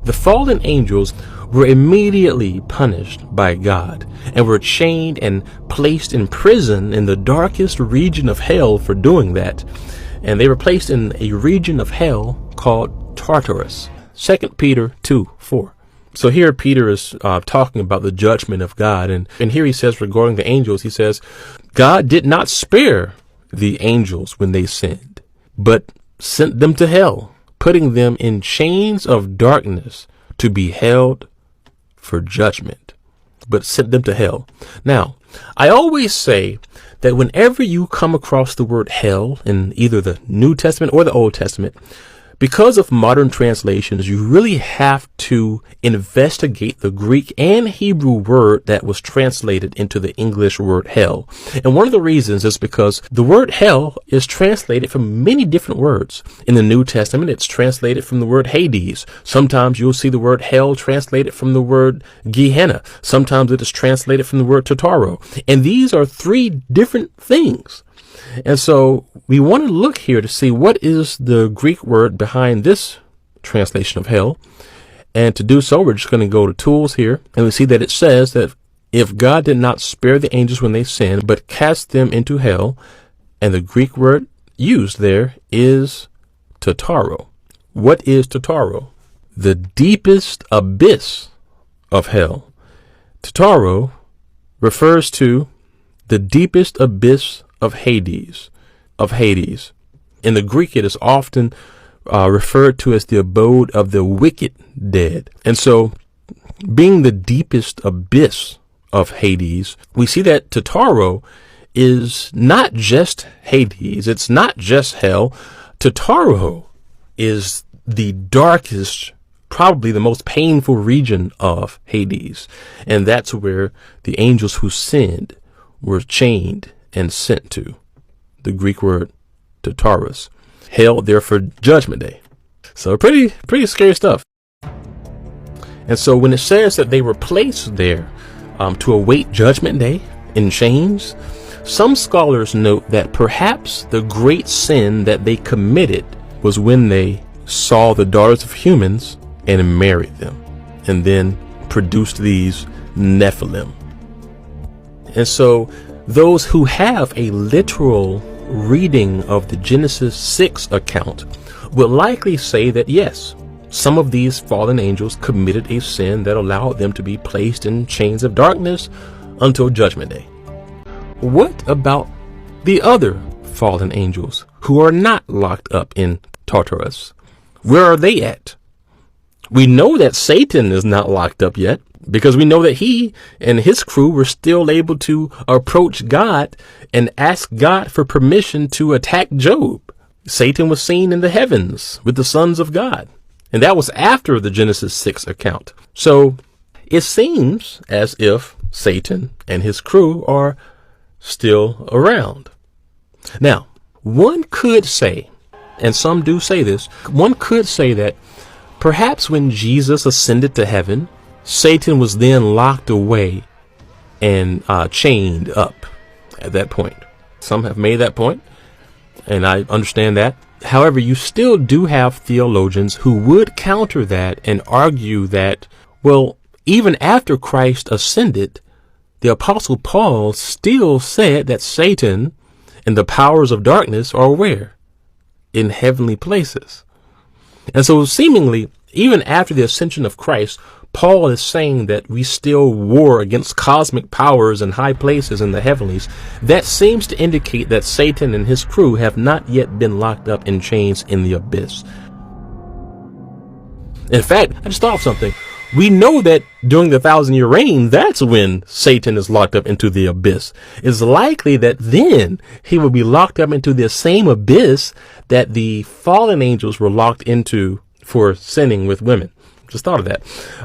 The fallen angels were immediately punished by God and were chained and placed in prison in the darkest region of hell for doing that. And they were placed in a region of hell called Tartarus. 2 Peter 2:4. So here Peter is talking about the judgment of God. And here he says regarding the angels, he says, God did not spare the angels when they sinned, but sent them to hell, putting them in chains of darkness to be held for judgment, but sent them to hell. Now, I always say that whenever you come across the word hell in either the New Testament or the Old Testament, because of modern translations, you really have to investigate the Greek and Hebrew word that was translated into the English word hell. And one of the reasons is because the word hell is translated from many different words. In the New Testament, it's translated from the word Hades. Sometimes you'll see the word hell translated from the word Gehenna. Sometimes it is translated from the word Tartaro. And these are three different things. And so we want to look here to see what is the Greek word behind this translation of hell. And to do so, we're just going to go to tools here. And we see that it says that if God did not spare the angels when they sinned, but cast them into hell, and the Greek word used there is Tartaro. What is Tartaro? The deepest abyss of hell. Tartaro refers to the deepest abyss of Hades. In the Greek, it is often referred to as the abode of the wicked dead. And so, being the deepest abyss of Hades, we see that Tartaro is not just Hades. It's not just hell. Tartaro is the darkest, probably the most painful region of Hades. And that's where the angels who sinned were chained and sent to. The Greek word Tartarus, held there for judgment day. So pretty scary stuff. And so when it says that they were placed there to await judgment day in chains, some scholars note that perhaps the great sin that they committed was when they saw the daughters of humans and married them, and then produced these Nephilim. And so those who have a literal reading of the Genesis 6 account will likely say that yes, some of these fallen angels committed a sin that allowed them to be placed in chains of darkness until judgment day. What about the other fallen angels who are not locked up in Tartarus? Where are they at? We know that Satan is not locked up yet, because we know that he and his crew were still able to approach God and ask God for permission to attack Job. Satan was seen in the heavens with the sons of God. And that was after the Genesis 6 account. So it seems as if Satan and his crew are still around. Now, one could say, and some do say this, one could say that perhaps when Jesus ascended to heaven, Satan was then locked away and chained up at that point. Some have made that point, and I understand that. However, you still do have theologians who would counter that and argue that, well, even after Christ ascended, the Apostle Paul still said that Satan and the powers of darkness are where? In heavenly places. And so seemingly, even after the ascension of Christ, Paul is saying that we still war against cosmic powers in high places in the heavenlies. That seems to indicate that Satan and his crew have not yet been locked up in chains in the abyss. In fact, I just thought of something. We know that during the 1,000-year reign, that's when Satan is locked up into the abyss. It's likely that then he will be locked up into the same abyss that the fallen angels were locked into for sinning with women. Just thought of that.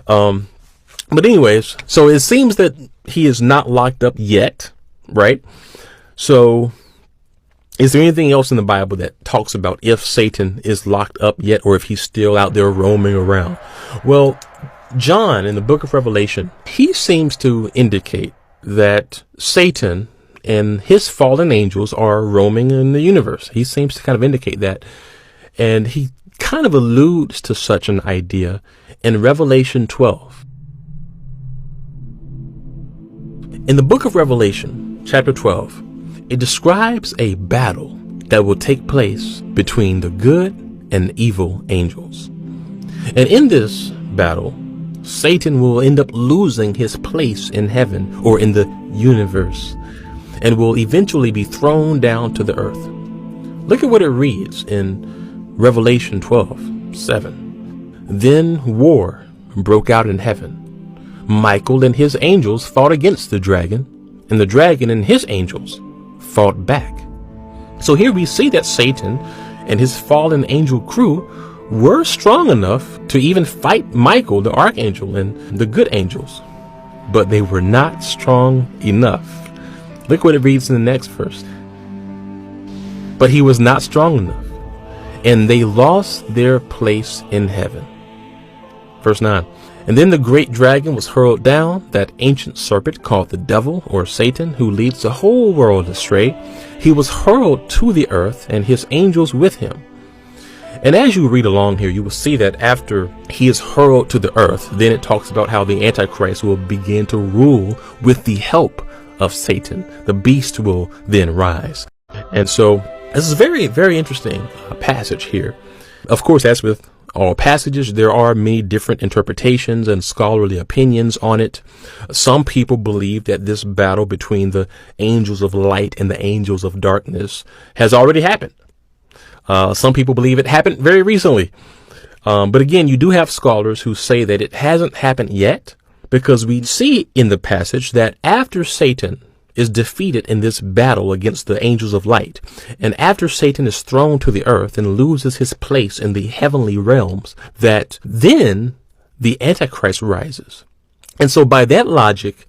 But anyways, so it seems that he is not locked up yet, right? So is there anything else in the Bible that talks about if Satan is locked up yet, or if he's still out there roaming around? Well, John in the book of Revelation, he seems to indicate that Satan and his fallen angels are roaming in the universe. He seems to kind of indicate that. And he kind of alludes to such an idea in Revelation 12. In the book of Revelation, chapter 12, it describes a battle that will take place between the good and evil angels. And in this battle, Satan will end up losing his place in heaven or in the universe and will eventually be thrown down to the earth. Look at what it reads in Revelation 12:7. Then war broke out in heaven. Michael and his angels fought against the dragon, and the dragon and his angels fought back. So here we see that Satan and his fallen angel crew were strong enough to even fight Michael, the archangel, and the good angels, but they were not strong enough. Look what it reads in the next verse. But he was not strong enough, and they lost their place in heaven. Verse 9. And then the great dragon was hurled down, that ancient serpent called the devil or Satan, who leads the whole world astray. He was hurled to the earth, and his angels with him. And as you read along here, you will see that after he is hurled to the earth, then it talks about how the Antichrist will begin to rule with the help of Satan. The beast will then rise. And so this is a very, very interesting passage here. Of course, as with all passages, there are many different interpretations and scholarly opinions on it. Some people believe that this battle between the angels of light and the angels of darkness has already happened. Some people believe it happened very recently. But again, you do have scholars who say that it hasn't happened yet, because we see in the passage that after Satan is defeated in this battle against the angels of light, and after Satan is thrown to the earth and loses his place in the heavenly realms, that then the Antichrist rises. And so by that logic,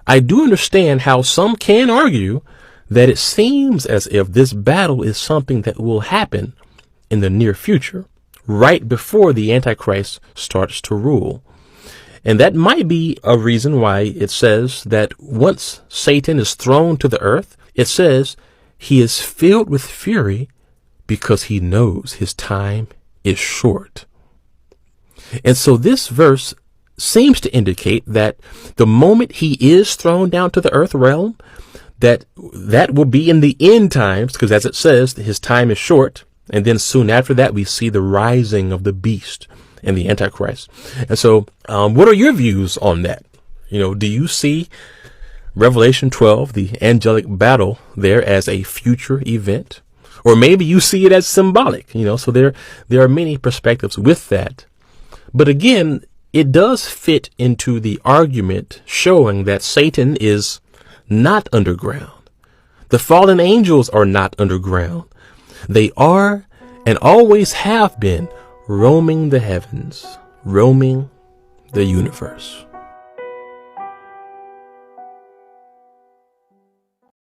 I do understand how some can argue that it seems as if this battle is something that will happen in the near future, right before the Antichrist starts to rule. And that might be a reason why it says that once Satan is thrown to the earth, it says he is filled with fury because he knows his time is short. And so this verse seems to indicate that the moment he is thrown down to the earth realm, that will be in the end times, because as it says, his time is short. And then soon after that, we see the rising of the beast and the Antichrist. And so what are your views on that? Do you see Revelation 12, the angelic battle there, as a future event? Or maybe you see it as symbolic, so there are many perspectives with that. But again, it does fit into the argument showing that Satan is not underground. The fallen angels are not underground. They are and always have been roaming the heavens, roaming the universe.